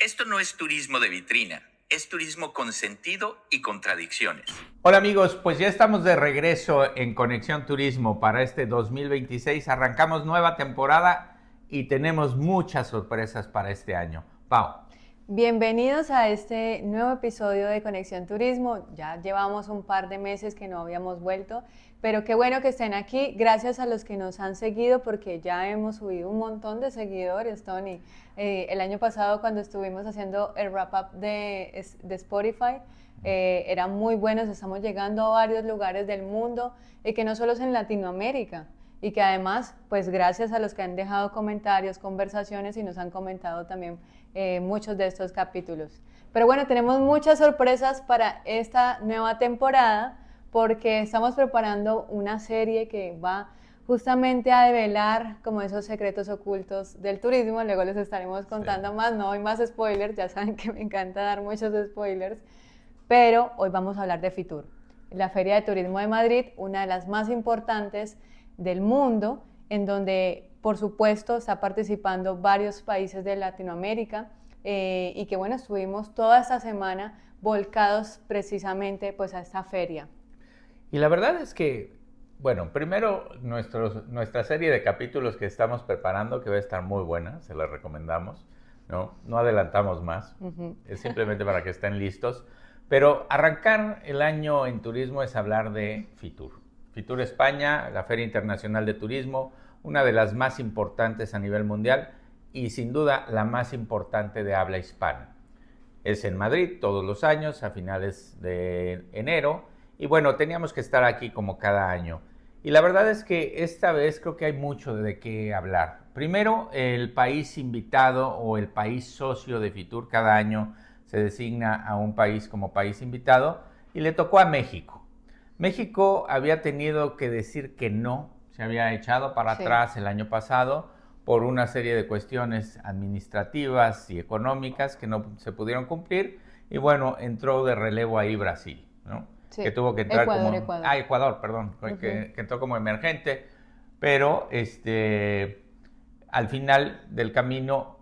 Esto no es turismo de vitrina, es turismo con sentido y contradicciones. Hola amigos, pues ya estamos de regreso en Conexión Turismo para este 2026. Arrancamos nueva temporada y tenemos muchas sorpresas para este año. Pau. Bienvenidos a este nuevo episodio de Conexión Turismo. Ya llevamos un par de meses que no habíamos vuelto, pero qué bueno que estén aquí. Gracias a los que nos han seguido porque ya hemos subido un montón de seguidores, Tony. El año pasado cuando estuvimos haciendo el wrap-up de Spotify, eran muy buenos. Estamos llegando a varios lugares del mundo y que no solo es en Latinoamérica. Y que además, pues gracias a los que han dejado comentarios, conversaciones y nos han comentado también muchos de estos capítulos. Pero bueno, tenemos muchas sorpresas para esta nueva temporada porque estamos preparando una serie que va justamente a develar como esos secretos ocultos del turismo. Luego les estaremos contando más, no hay más spoilers, ya saben que me encanta dar muchos spoilers, pero hoy vamos a hablar de Fitur, la Feria de Turismo de Madrid, una de las más importantes del mundo, en donde por supuesto está participando varios países de Latinoamérica y que bueno, estuvimos toda esta semana volcados precisamente pues a esta feria. Y la verdad es que, bueno, primero nuestra serie de capítulos que estamos preparando, que va a estar muy buena, se la recomendamos, ¿no? No adelantamos más, es simplemente para que estén listos. Pero arrancar el año en turismo es hablar de Fitur. Fitur España, la Feria Internacional de Turismo, una de las más importantes a nivel mundial y sin duda la más importante de habla hispana. Es en Madrid todos los años a finales de enero y bueno, teníamos que estar aquí como cada año. Y la verdad es que esta vez creo que hay mucho de qué hablar. Primero, el país invitado o el país socio de Fitur cada año se designa a un país como país invitado y le tocó a México. México había tenido que decir que no, se había echado para atrás el año pasado por una serie de cuestiones administrativas y económicas que no se pudieron cumplir y bueno, entró de relevo ahí Brasil, ¿no? Sí. Que tuvo que entrar Ecuador. Ecuador, perdón, que entró como emergente, pero al final del camino,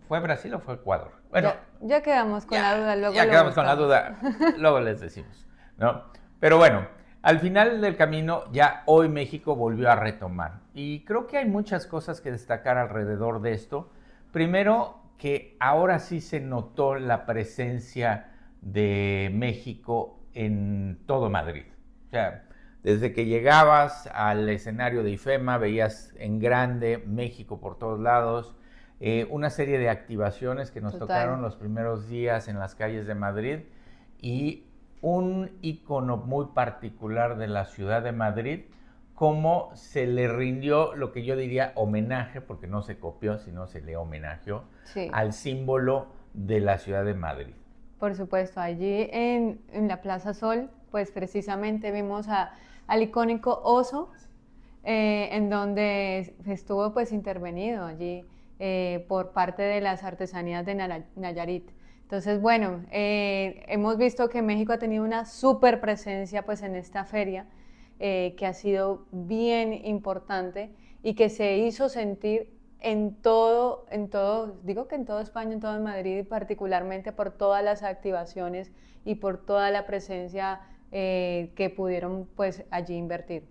¿fue Brasil o fue Ecuador? Bueno, ya quedamos con la duda, luego ya quedamos con la duda, luego les decimos, ¿no? Pero bueno, al final del camino ya hoy México volvió a retomar y creo que hay muchas cosas que destacar alrededor de esto. Primero, que ahora sí se notó la presencia de México en todo Madrid. O sea, desde que llegabas al escenario de IFEMA veías en grande México por todos lados. Una serie de activaciones que nos tocaron los primeros días en las calles de Madrid y un icono muy particular de la ciudad de Madrid, cómo se le rindió lo que yo diría homenaje, porque no se copió, sino se le homenajeó al símbolo de la ciudad de Madrid. Por supuesto, allí en la Plaza Sol, pues precisamente vimos al icónico oso, en donde estuvo pues intervenido allí por parte de las artesanías de Nayarit. Entonces, bueno, hemos visto que México ha tenido una súper presencia pues en esta feria, que ha sido bien importante y que se hizo sentir en todo, digo que en toda España, en todo Madrid, y particularmente por todas las activaciones y por toda la presencia que pudieron pues allí invertir.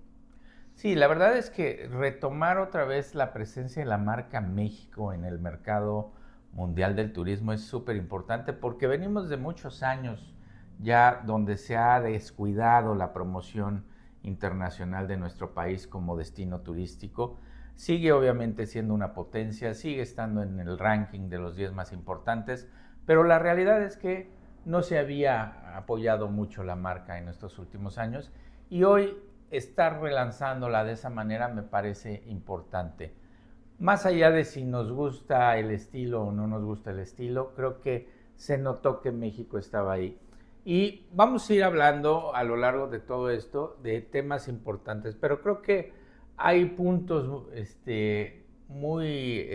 Sí, la verdad es que retomar otra vez la presencia de la marca México en el mercado mundial del turismo es súper importante porque venimos de muchos años ya donde se ha descuidado la promoción internacional de nuestro país como destino turístico. Sigue obviamente siendo una potencia, sigue estando en el ranking de los 10 más importantes, pero la realidad es que no se había apoyado mucho la marca en estos últimos años y hoy estar relanzándola de esa manera me parece importante. Más allá de si nos gusta el estilo o no nos gusta el estilo, creo que se notó que México estaba ahí. Y vamos a ir hablando a lo largo de todo esto de temas importantes, pero creo que hay puntos muy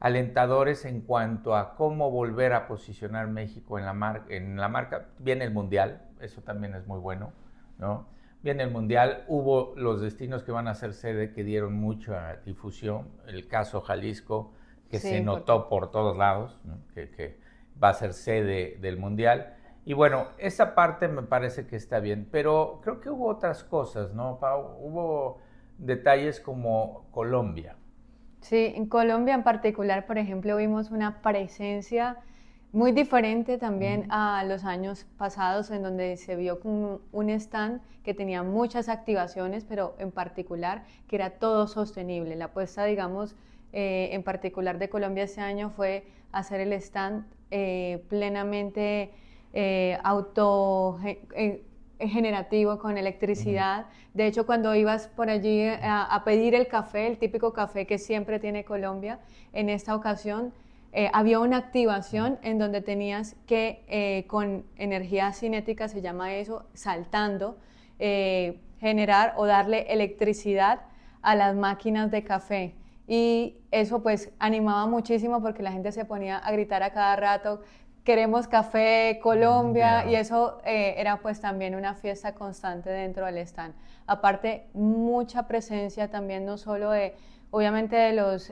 alentadores en cuanto a cómo volver a posicionar México en la marca. Viene el Mundial, eso también es muy bueno, ¿no? Viene el Mundial, hubo los destinos que van a ser sede que dieron mucha difusión, el caso Jalisco, que Sí, se notó por todos lados, ¿no? Que va a ser sede del Mundial. Y bueno, esa parte me parece que está bien, pero creo que hubo otras cosas, ¿no, Pau? Hubo detalles como Colombia. Sí, en Colombia en particular, por ejemplo, vimos una presencia muy diferente también a los años pasados, en donde se vio como un stand que tenía muchas activaciones, pero en particular que era todo sostenible. La apuesta, digamos, en particular de Colombia este año fue hacer el stand plenamente auto generativo con electricidad. De hecho, cuando ibas por allí a pedir el café, el típico café que siempre tiene Colombia, en esta ocasión había una activación en donde tenías que, con energía cinética, se llama eso, saltando, generar o darle electricidad a las máquinas de café. Y eso pues animaba muchísimo porque la gente se ponía a gritar a cada rato, queremos café, Colombia, y eso era pues también una fiesta constante dentro del stand. Aparte, mucha presencia también no solo de, obviamente, de los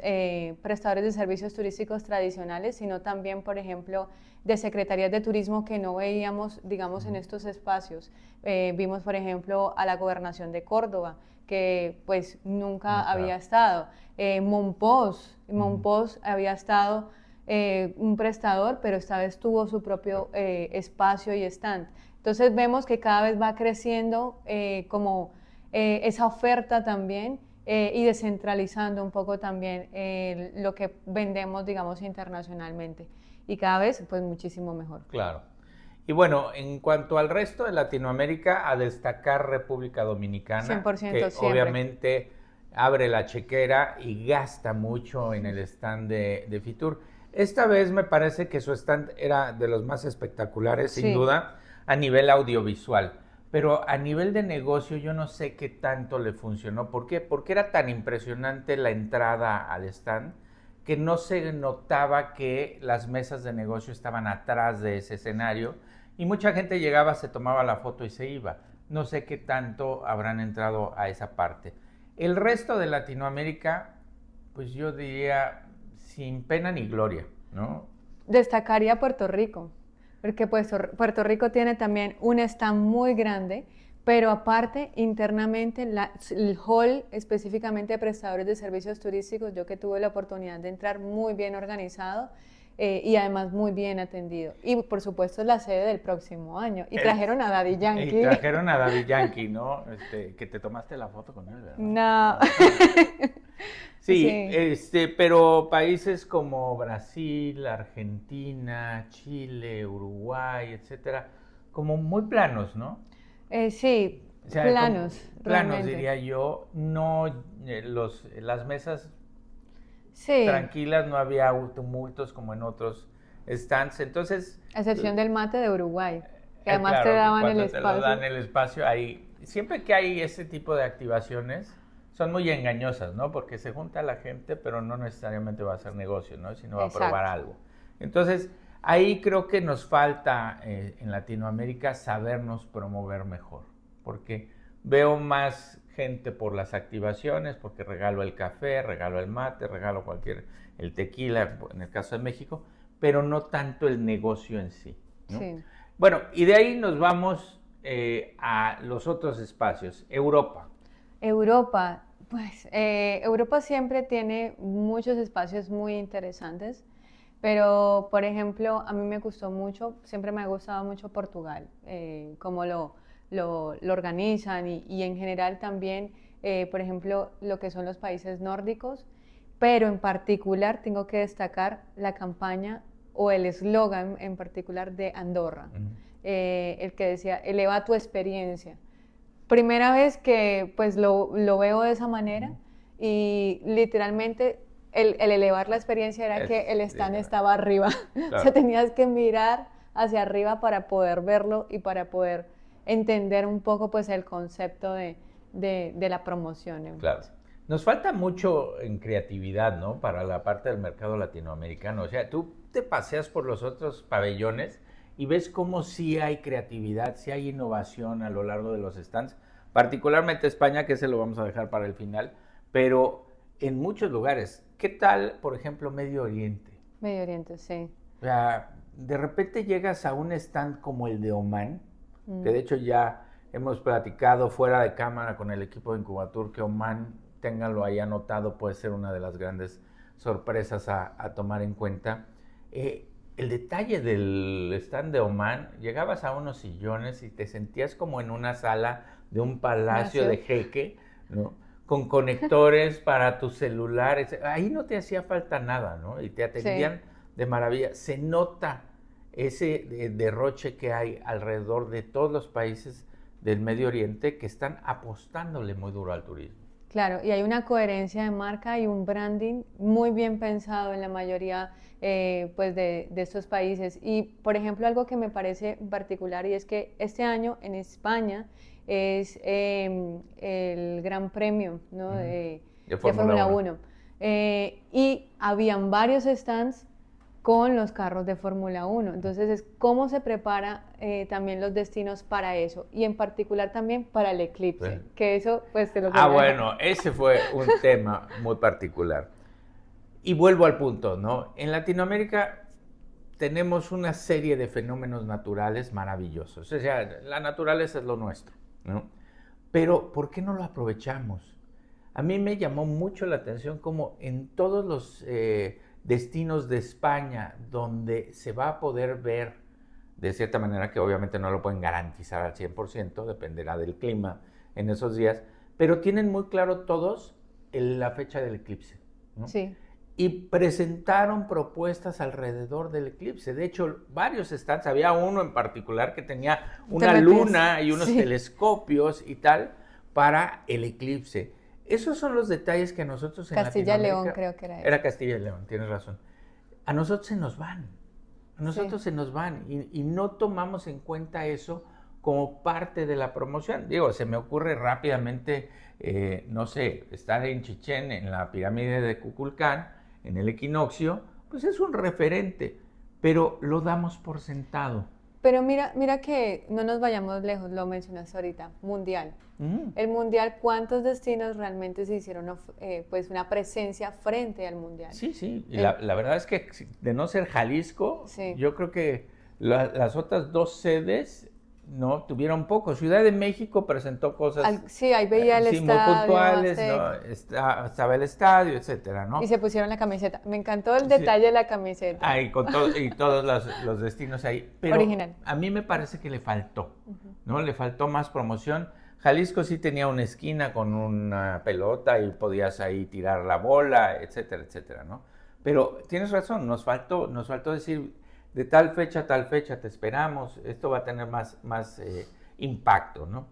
prestadores de servicios turísticos tradicionales, sino también, por ejemplo, de secretarías de turismo que no veíamos, digamos, en estos espacios. Vimos, por ejemplo, a la Gobernación de Córdoba, que pues nunca había estado. Monpós había estado un prestador, pero esta vez tuvo su propio espacio y stand. Entonces vemos que cada vez va creciendo como esa oferta también y descentralizando un poco también lo que vendemos, digamos, internacionalmente. Y cada vez, pues, muchísimo mejor. Claro. Y bueno, en cuanto al resto de Latinoamérica, a destacar República Dominicana, 100% que siempre. obviamente abre la chequera y gasta mucho en el stand de Fitur. Esta vez me parece que su stand era de los más espectaculares, sin duda, a nivel audiovisual. Pero a nivel de negocio yo no sé qué tanto le funcionó. ¿Por qué? Porque era tan impresionante la entrada al stand que no se notaba que las mesas de negocio estaban atrás de ese escenario y mucha gente llegaba, se tomaba la foto y se iba. No sé qué tanto habrán entrado a esa parte. El resto de Latinoamérica, pues yo diría sin pena ni gloria, ¿no? Destacaría Puerto Rico, porque pues, Puerto Rico tiene también un stand muy grande, pero aparte, internamente, el hall específicamente de prestadores de servicios turísticos, yo que tuve la oportunidad de entrar, muy bien organizado y además muy bien atendido. Y por supuesto la sede del próximo año. Y trajeron a Daddy Yankee. Y trajeron a Daddy Yankee, ¿no? Que te tomaste la foto con él, ¿verdad? No. Sí, pero países como Brasil, Argentina, Chile, Uruguay, etcétera, como muy planos, ¿no? Sí, O sea, planos, planos realmente. diría yo, no las mesas Sí, tranquilas, no había tumultos como en otros stands, entonces a excepción del mate de Uruguay, que además claro, te daban el cuando te lo dan espacio. el espacio ahí, siempre que hay ese tipo de activaciones son muy engañosas, ¿no? Porque se junta la gente, pero no necesariamente va a hacer negocio, ¿no? Sino va a probar algo. Entonces, ahí creo que nos falta en Latinoamérica sabernos promover mejor, porque veo más gente por las activaciones, porque regalo el café, regalo el mate, regalo el tequila, en el caso de México, pero no tanto el negocio en sí, ¿no? Sí. Bueno, y de ahí nos vamos a los otros espacios. Europa. Europa, pues Europa siempre tiene muchos espacios muy interesantes, pero por ejemplo, a mí me gustó mucho, siempre me ha gustado mucho Portugal, cómo lo organizan y en general también, por ejemplo, lo que son los países nórdicos, pero en particular tengo que destacar la campaña o el eslogan en particular de Andorra, el que decía, eleva tu experiencia. Primera vez que pues lo veo de esa manera y literalmente el elevar la experiencia era que el stand estaba arriba. Claro. O sea, tenías que mirar hacia arriba para poder verlo y para poder entender un poco pues el concepto de la promoción. Claro. Nos falta mucho en creatividad, ¿no? Para la parte del mercado latinoamericano. O sea, tú te paseas por los otros pabellones y ves cómo sí hay creatividad, sí hay innovación a lo largo de los stands, particularmente España, que ese lo vamos a dejar para el final, pero en muchos lugares, ¿qué tal, por ejemplo, Medio Oriente? Medio Oriente, sí. O sea, de repente llegas a un stand como el de Oman, que de hecho ya hemos platicado fuera de cámara con el equipo de Incubatur, que Oman, ténganlo ahí anotado, puede ser una de las grandes sorpresas a tomar en cuenta. El detalle del stand de Oman, llegabas a unos sillones y te sentías como en una sala de un palacio de jeque, ¿no? Con conectores para tus celulares. Ahí no te hacía falta nada, ¿no? Y te atendían de maravilla. Se nota ese derroche que hay alrededor de todos los países del Medio Oriente que están apostándole muy duro al turismo. Claro, y hay una coherencia de marca y un branding muy bien pensado en la mayoría pues de estos países. Y, por ejemplo, algo que me parece particular y es que este año en España es el Gran Premio, ¿no? de Fórmula 1. Y habían varios stands con los carros de Fórmula 1. Entonces, es cómo se prepara también los destinos para eso. Y en particular también para el eclipse. Sí. Que eso, pues, te lo quería bueno, ese fue un tema muy particular. Y vuelvo al punto, ¿no? En Latinoamérica tenemos una serie de fenómenos naturales maravillosos. O sea, la naturaleza es lo nuestro, ¿no? Pero, ¿por qué no lo aprovechamos? A mí me llamó mucho la atención como en todos los destinos de España donde se va a poder ver, de cierta manera que obviamente no lo pueden garantizar al 100%, dependerá del clima en esos días, pero tienen muy claro todos la fecha del eclipse, ¿no? Sí. Y presentaron propuestas alrededor del eclipse. De hecho, varios stands, había uno en particular que tenía una luna y unos telescopios y tal para el eclipse. Esos son los detalles que a nosotros en Castilla y Latinoamérica... León creo que era. Era Castilla y León, tienes razón. A nosotros se nos van. A nosotros se nos van y no tomamos en cuenta eso como parte de la promoción. Digo, se me ocurre rápidamente, no sé, estar en Chichén, en la pirámide de Kukulcán, en el equinoccio, pues es un referente, pero lo damos por sentado. Pero mira que no nos vayamos lejos, lo mencionaste ahorita, Mundial. El Mundial, ¿cuántos destinos realmente se hicieron pues una presencia frente al Mundial? Sí, sí, y la verdad es que de no ser Jalisco, yo creo que las otras dos sedes no tuvieron poco. Ciudad de México presentó cosas sí, ahí veía el estadio, muy puntuales, ¿no? Estaba el estadio, etcétera, ¿no? Y se pusieron la camiseta. Me encantó el detalle de la camiseta. Y todos los destinos ahí. Pero original. A mí me parece que le faltó, ¿no? Le faltó más promoción. Jalisco sí tenía una esquina con una pelota y podías ahí tirar la bola, etcétera, etcétera, ¿no? Pero tienes razón, nos faltó decir, de tal fecha a tal fecha te esperamos, esto va a tener más impacto, ¿no?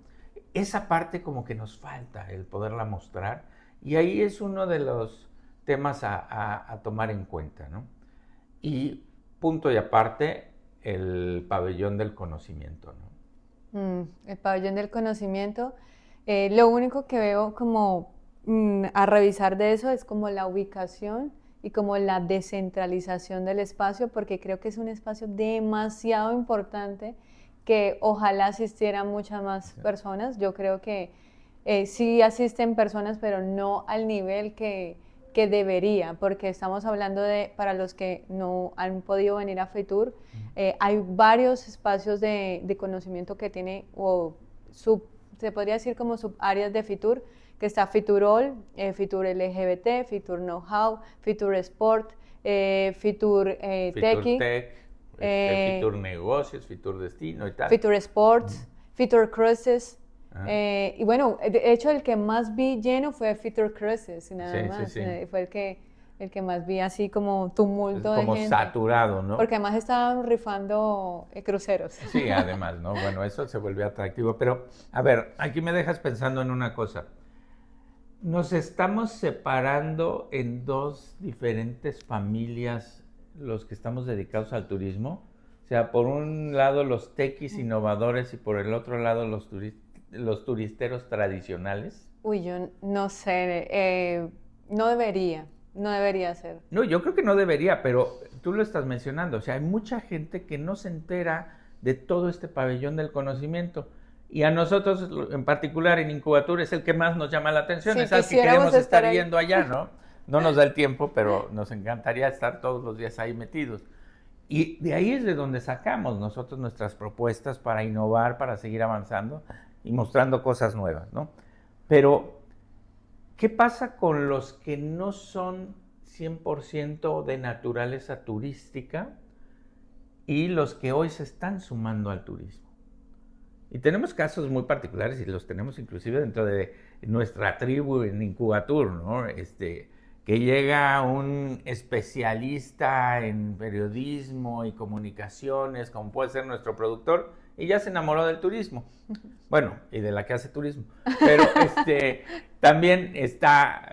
Esa parte como que nos falta, el poderla mostrar, y ahí es uno de los temas a tomar en cuenta, ¿no? Y punto y aparte, el pabellón del conocimiento, ¿no? El pabellón del conocimiento, lo único que veo como a revisar de eso es como la ubicación y como la descentralización del espacio, porque creo que es un espacio demasiado importante que ojalá asistieran muchas más personas. Yo creo que sí asisten personas, pero no al nivel que debería, porque estamos hablando de, para los que no han podido venir a FITUR, hay varios espacios de conocimiento que tiene, se podría decir como subáreas de FITUR, que está FITUR All, FITUR LGBT, FITUR Know-How, FITUR Sport, FITUR Techie, FITUR Negocios, FITUR Destino y tal. FITUR Sports, FITUR Cruises. Y bueno, de hecho el que más vi lleno fue FITUR Cruises, nada más. Fue el que más vi así como tumulto de gente. Como saturado, ¿no? Porque además estaban rifando cruceros. Sí, además, ¿no? Bueno, eso se volvió atractivo. Pero, a ver, aquí me dejas pensando en una cosa. Nos estamos separando en dos diferentes familias los que estamos dedicados al turismo. O sea, por un lado los tequis innovadores y por el otro lado los turisteros tradicionales. Uy, yo no sé, no debería ser. No, yo creo que no debería, pero tú lo estás mencionando. O sea, hay mucha gente que no se entera de todo este pabellón del conocimiento. Y a nosotros, en particular en Incubatur, es el que más nos llama la atención. Sí, es al que queremos estar yendo allá, ¿no? no nos da el tiempo, pero nos encantaría estar todos los días ahí metidos. Y de ahí es de donde sacamos nosotros nuestras propuestas para innovar, para seguir avanzando y mostrando cosas nuevas, ¿no? Pero, ¿qué pasa con los que no son 100% de naturaleza turística y los que hoy se están sumando al turismo? Y tenemos casos muy particulares y los tenemos inclusive dentro de nuestra tribu en Incubatur, ¿no? Que llega un especialista en periodismo y comunicaciones, como puede ser nuestro productor, y ya se enamoró del turismo. Bueno, y de la que hace turismo. Pero también está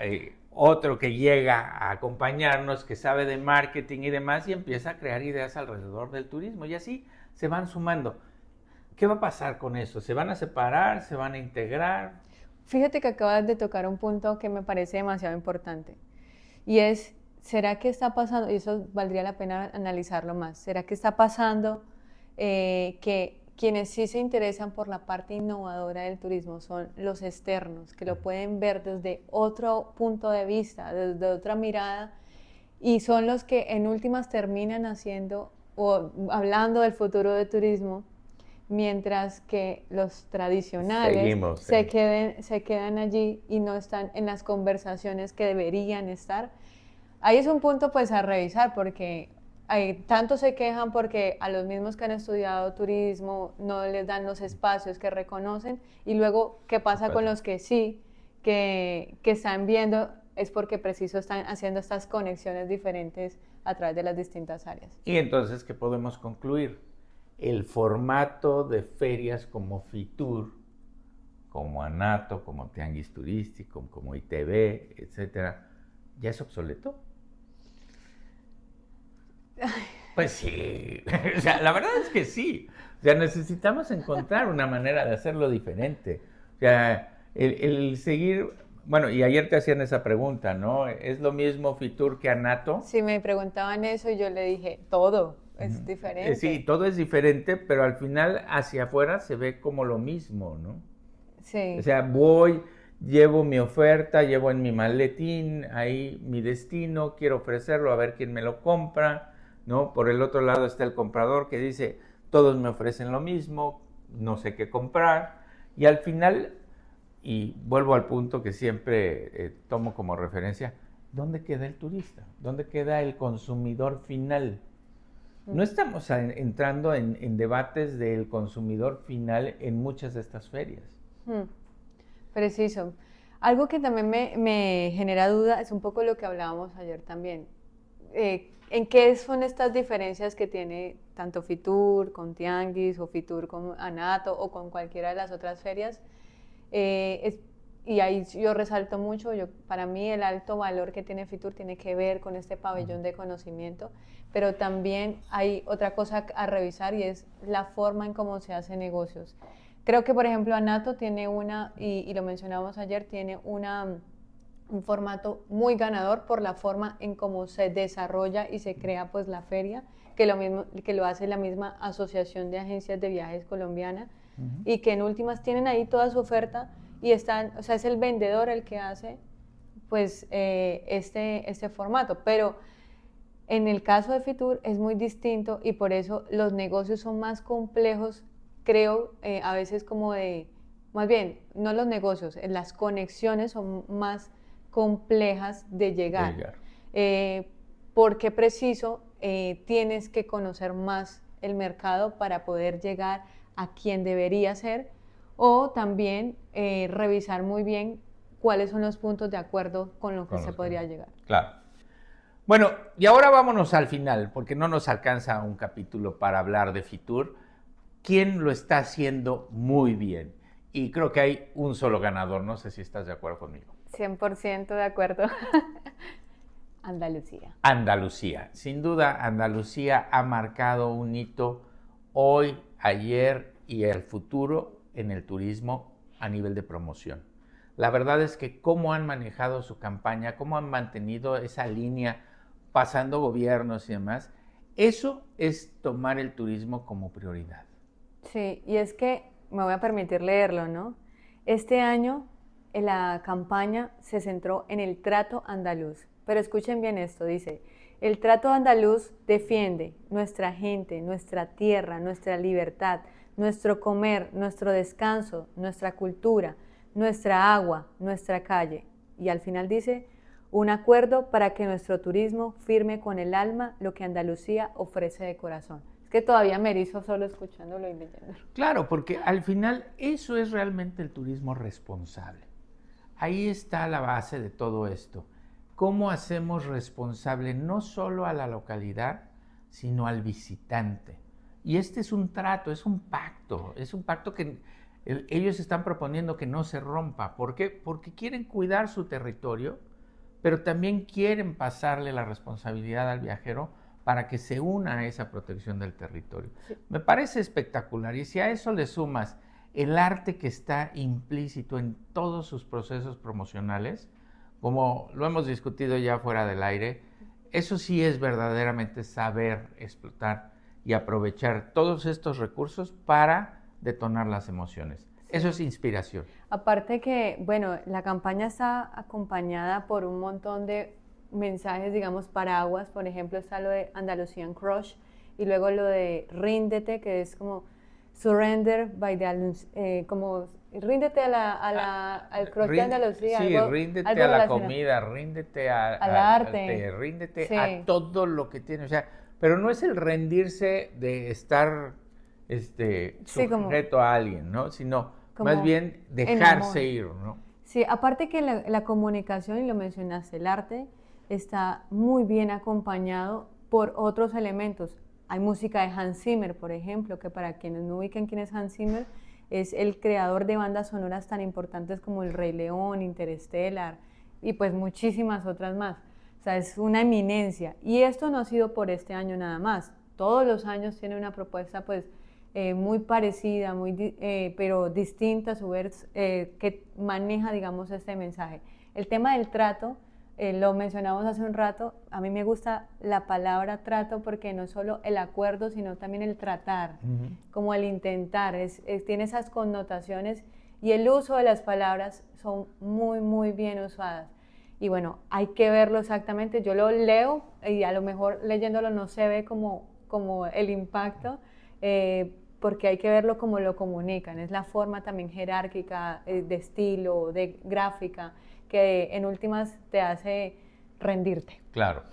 otro que llega a acompañarnos, que sabe de marketing y demás, y empieza a crear ideas alrededor del turismo. Y así se van sumando. ¿Qué va a pasar con eso? ¿Se van a separar? ¿Se van a integrar? Fíjate que acabas de tocar un punto que me parece demasiado importante. Y es, ¿será que está pasando? Y eso valdría la pena analizarlo más. ¿Será que está pasando que quienes sí se interesan por la parte innovadora del turismo son los externos, que lo pueden ver desde otro punto de vista, desde otra mirada, y son los que en últimas terminan haciendo o hablando del futuro del turismo, mientras que los tradicionales se quedan allí y no están en las conversaciones que deberían estar? Ahí es un punto pues a revisar, porque tanto se quejan porque a los mismos que han estudiado turismo no les dan los espacios que reconocen, y luego ¿qué pasa con los que sí, que están viendo? Es porque preciso están haciendo estas conexiones diferentes a través de las distintas áreas. Y entonces, ¿qué podemos concluir? El formato de ferias como Fitur, como Anato, como Tianguis Turístico, como ITV, etcétera, ¿ya es obsoleto? Pues sí, o sea, la verdad es que sí. O sea, necesitamos encontrar una manera de hacerlo diferente. O sea, el seguir, bueno, y ayer te hacían esa pregunta, ¿no? ¿Es lo mismo Fitur que Anato? Sí, me preguntaban eso y yo le dije, todo es diferente. Sí, todo es diferente, pero al final hacia afuera se ve como lo mismo, ¿no? Sí. O sea, llevo mi oferta, llevo en mi maletín ahí mi destino, quiero ofrecerlo a ver quién me lo compra, ¿no? Por el otro lado está el comprador que dice, todos me ofrecen lo mismo, no sé qué comprar. Y al final, y vuelvo al punto que siempre tomo como referencia, ¿dónde queda el turista? ¿Dónde queda el consumidor final? No estamos entrando en debates del consumidor final en muchas de estas ferias. Preciso. Algo que también me genera duda es un poco lo que hablábamos ayer también. ¿En qué son estas diferencias que tiene tanto Fitur con Tianguis o Fitur con Anato o con cualquiera de las otras ferias? Y ahí yo resalto mucho, para mí el alto valor que tiene Fitur tiene que ver con este pabellón de conocimiento, pero también hay otra cosa a revisar, y es la forma en cómo se hacen negocios. Creo que, por ejemplo, Anato tiene y lo mencionamos ayer, tiene un formato muy ganador por la forma en cómo se desarrolla y se crea pues la feria, que lo hace la misma Asociación de Agencias de Viajes Colombiana, y que en últimas tienen ahí toda su oferta y o sea, es el vendedor el que hace pues este formato. Pero en el caso de Fitur es muy distinto, y por eso los negocios son más complejos, creo, a veces más bien, no los negocios, las conexiones son más complejas de llegar. Porque preciso, tienes que conocer más el mercado para poder llegar a quien debería ser, o también revisar muy bien cuáles son los puntos de acuerdo con los que se podría llegar. Claro. Bueno, y ahora vámonos al final, porque no nos alcanza un capítulo para hablar de Fitur. ¿Quién lo está haciendo muy bien? Y creo que hay un solo ganador, no sé si estás de acuerdo conmigo. 100% de acuerdo. Andalucía. Andalucía. Sin duda, Andalucía ha marcado un hito hoy, ayer y el futuro en el turismo a nivel de promoción. La verdad es que cómo han manejado su campaña, cómo han mantenido esa línea pasando gobiernos y demás, eso es tomar el turismo como prioridad. Sí, y es que me voy a permitir leerlo, ¿no? Este año la campaña se centró en el trato andaluz, Pero escuchen bien esto, dice, el trato andaluz defiende nuestra gente, nuestra tierra, nuestra libertad, nuestro comer, nuestro descanso, nuestra cultura, nuestra agua, nuestra calle. Y al final dice, un acuerdo para que nuestro turismo firme con el alma lo que Andalucía ofrece de corazón. Es que todavía me erizo solo escuchándolo y leyéndolo. Claro, porque al final eso es realmente el turismo responsable. Ahí está la base de todo esto. ¿Cómo hacemos responsable no solo a la localidad, sino al visitante? Y este es un trato, es un pacto que ellos están proponiendo que no se rompa. ¿Por qué? Porque quieren cuidar su territorio, pero también quieren pasarle la responsabilidad al viajero para que se una a esa protección del territorio. Sí. Me parece espectacular, y si a eso le sumas el arte que está implícito en todos sus procesos promocionales, como lo hemos discutido ya fuera del aire, eso sí es verdaderamente saber explotar y aprovechar todos estos recursos para detonar las emociones. Sí. Eso es inspiración. Aparte que, bueno, la campaña está acompañada por un montón de mensajes, digamos, paraguas. Por ejemplo, está lo de Andalusian Crush y luego lo de Ríndete, que es como surrender by the como ríndete al crush de Andalucía. Sí, ríndete a la comida, ríndete al arte, ríndete a todo lo que tiene. O sea, pero no es el rendirse de estar sujeto a alguien, ¿no? Sino más bien dejarse ir, ¿no? Sí, aparte que la comunicación, y lo mencionaste, el arte está muy bien acompañado por otros elementos. Hay música de Hans Zimmer, por ejemplo, que para quienes no ubican quién es Hans Zimmer, es el creador de bandas sonoras tan importantes como El Rey León, Interstellar y pues muchísimas otras más. O sea, es una eminencia. Y esto no ha sido por este año nada más. Todos los años tiene una propuesta pues muy parecida, pero distinta a su vez, que maneja, digamos, este mensaje. El tema del trato, lo mencionamos hace un rato, a mí me gusta la palabra trato porque no es solo el acuerdo, sino también el tratar, como el intentar, tiene esas connotaciones y el uso de las palabras son muy, muy bien usadas. Y bueno, hay que verlo exactamente, yo lo leo y a lo mejor leyéndolo no se ve como el impacto, porque hay que verlo como lo comunican, es la forma también jerárquica, de estilo, de gráfica, que en últimas te hace rendirte. Claro.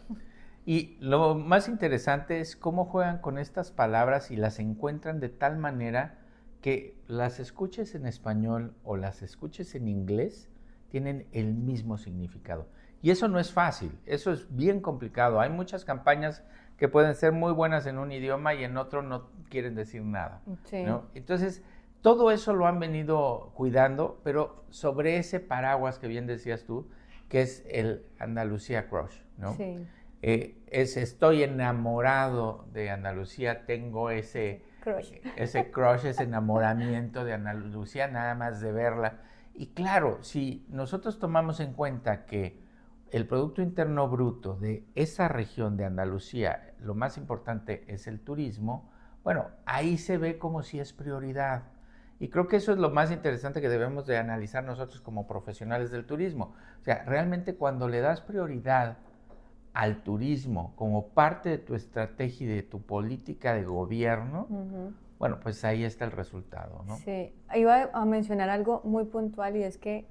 Y lo más interesante es cómo juegan con estas palabras y las encuentran de tal manera que las escuches en español o las escuches en inglés tienen el mismo significado. Y eso no es fácil, eso es bien complicado. Hay muchas campañas que pueden ser muy buenas en un idioma y en otro no quieren decir nada, sí, ¿no? Entonces, todo eso lo han venido cuidando, pero sobre ese paraguas que bien decías tú, que es el Andalucía Crush, ¿no? Sí. Estoy enamorado de Andalucía, tengo ese crush, ese enamoramiento de Andalucía, nada más de verla. Y claro, si nosotros tomamos en cuenta que el Producto Interno Bruto de esa región de Andalucía, lo más importante es el turismo, bueno, ahí se ve como si es prioridad. Y creo que eso es lo más interesante que debemos de analizar nosotros como profesionales del turismo. O sea, realmente cuando le das prioridad al turismo como parte de tu estrategia y de tu política de gobierno, bueno, pues ahí está el resultado, ¿no? Sí, iba a mencionar algo muy puntual y es que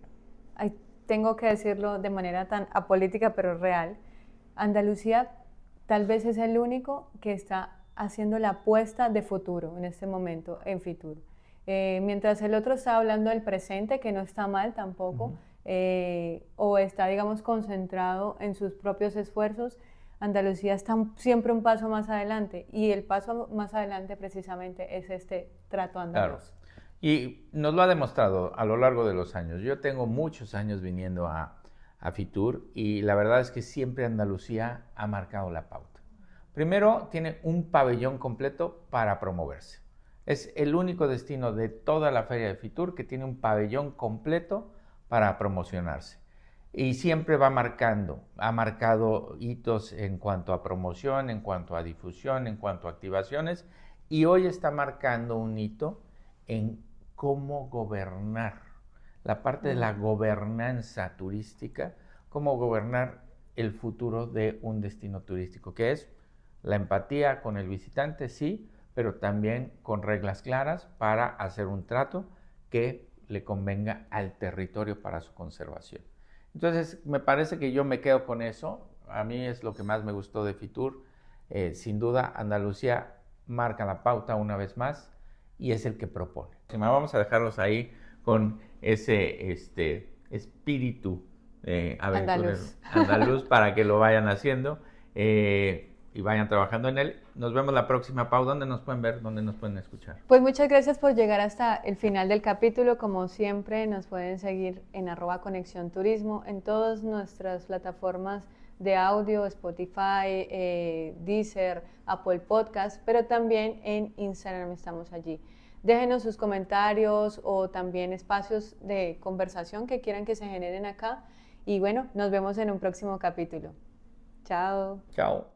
tengo que decirlo de manera tan apolítica pero real, Andalucía tal vez es el único que está haciendo la apuesta de futuro en este momento en Fitur. Mientras el otro está hablando del presente, que no está mal tampoco, o está, digamos, concentrado en sus propios esfuerzos, Andalucía está siempre un paso más adelante, y el paso más adelante precisamente es este trato andaluz. Claro. Y nos lo ha demostrado a lo largo de los años. Yo tengo muchos años viniendo a Fitur y la verdad es que siempre Andalucía ha marcado la pauta. Primero, tiene un pabellón completo para promoverse. Es el único destino de toda la feria de Fitur que tiene un pabellón completo para promocionarse. Y siempre ha marcado hitos en cuanto a promoción, en cuanto a difusión, en cuanto a activaciones, y hoy está marcando un hito en cómo gobernar, la parte de la gobernanza turística, cómo gobernar el futuro de un destino turístico, que es la empatía con el visitante, sí, pero también con reglas claras para hacer un trato que le convenga al territorio para su conservación. Entonces, me parece que yo me quedo con eso. A mí es lo que más me gustó de Fitur. Sin duda, Andalucía marca la pauta una vez más y es el que propone. Vamos a dejarlos ahí con ese espíritu andaluz para que lo vayan haciendo y vayan trabajando en él. Nos vemos la próxima, Pau. ¿Dónde nos pueden ver? ¿Dónde nos pueden escuchar? Pues muchas gracias por llegar hasta el final del capítulo. Como siempre, nos pueden seguir en @ConexionTurismo en todas nuestras plataformas de audio, Spotify, Deezer, Apple Podcast, pero también en Instagram estamos allí. Déjenos sus comentarios o también espacios de conversación que quieran que se generen acá. Y bueno, nos vemos en un próximo capítulo. Chao. Chao.